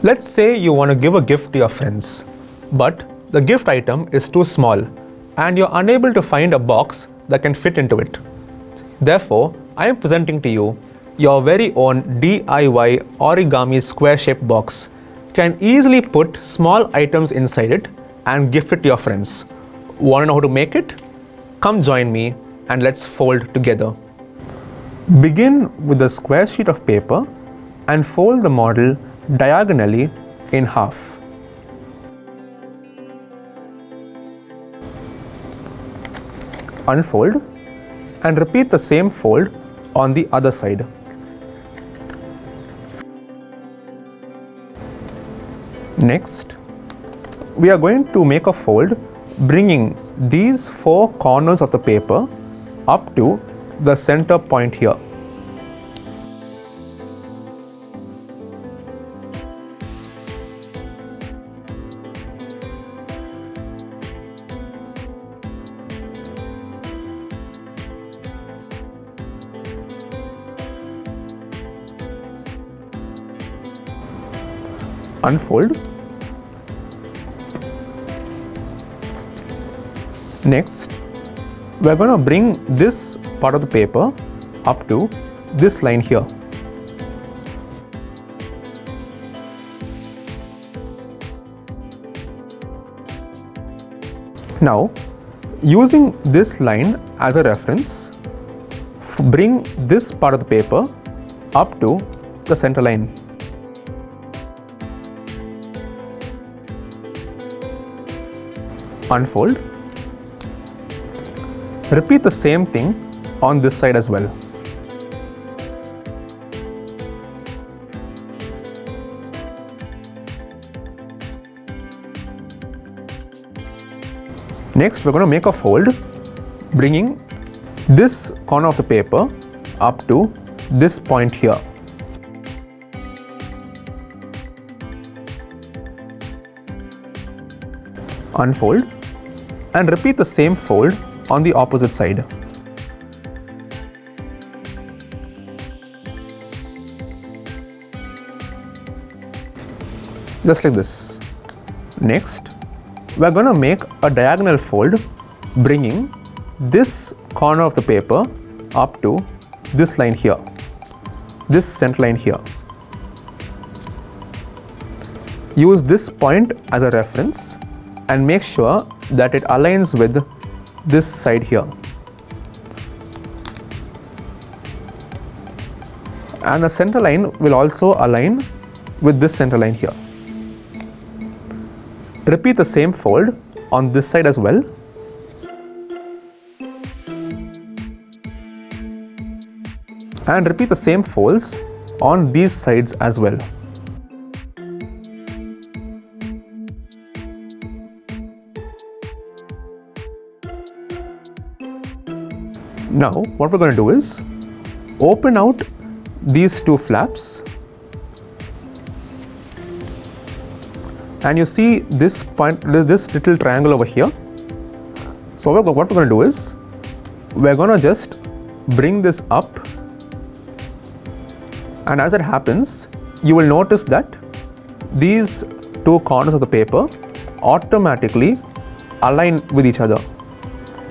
Let's say you want to give a gift to your friends, but the gift item is too small and you're unable to find a box that can fit into it. Therefore, I am presenting to you your very own DIY origami square-shaped box. You can easily put small items inside it and gift it to your friends. Want to know how to make it? Come join me and let's fold together. Begin with a square sheet of paper and fold the model diagonally in half. Unfold and repeat the same fold on the other side. Next, we are going to make a fold bringing these four corners of the paper up to the center point here. Unfold. Next, we are going to bring this part of the paper up to this line here. Now, using this line as a reference, bring this part of the paper up to the center line. Unfold. Repeat the same thing on this side as well. Next, we're going to make a fold, bringing this corner of the paper up to this point here. Unfold and repeat the same fold on the opposite side. Just like this. Next, we are going to make a diagonal fold, bringing this corner of the paper up to this line here, this center line here. Use this point as a reference and make sure that it aligns with this side here. And the center line will also align with this center line here. Repeat the same fold on this side as well. And repeat the same folds on these sides as well. Now, what we're going to do is open out these two flaps, and you see this point, this little triangle over here. So what we're going to do is we're going to just bring this up, and as it happens, you will notice that these two corners of the paper automatically align with each other,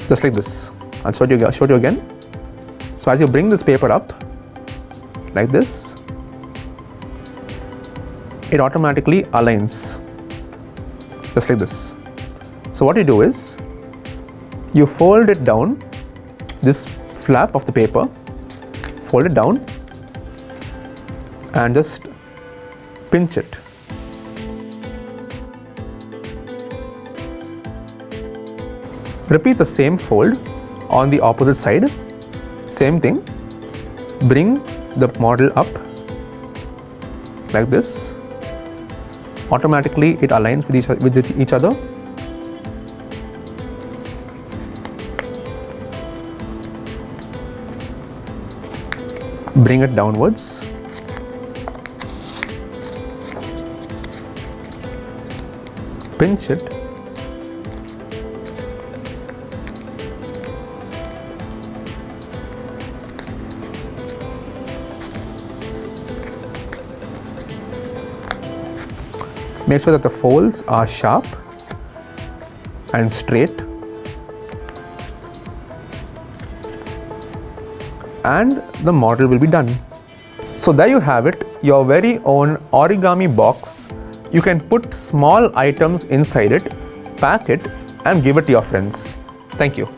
just like this. I'll show it you again. So as you bring this paper up like this, it automatically aligns just like this. So what you do is you fold it down, this flap of the paper, fold it down and just pinch it. Repeat the same fold on the opposite side. Same thing. Bring the model up like this. Automatically it aligns with each other. Bring it downwards. Pinch it. Make sure that the folds are sharp and straight. And the model will be done. So there you have it, your very own origami box. You can put small items inside it, pack it, and give it to your friends. Thank you.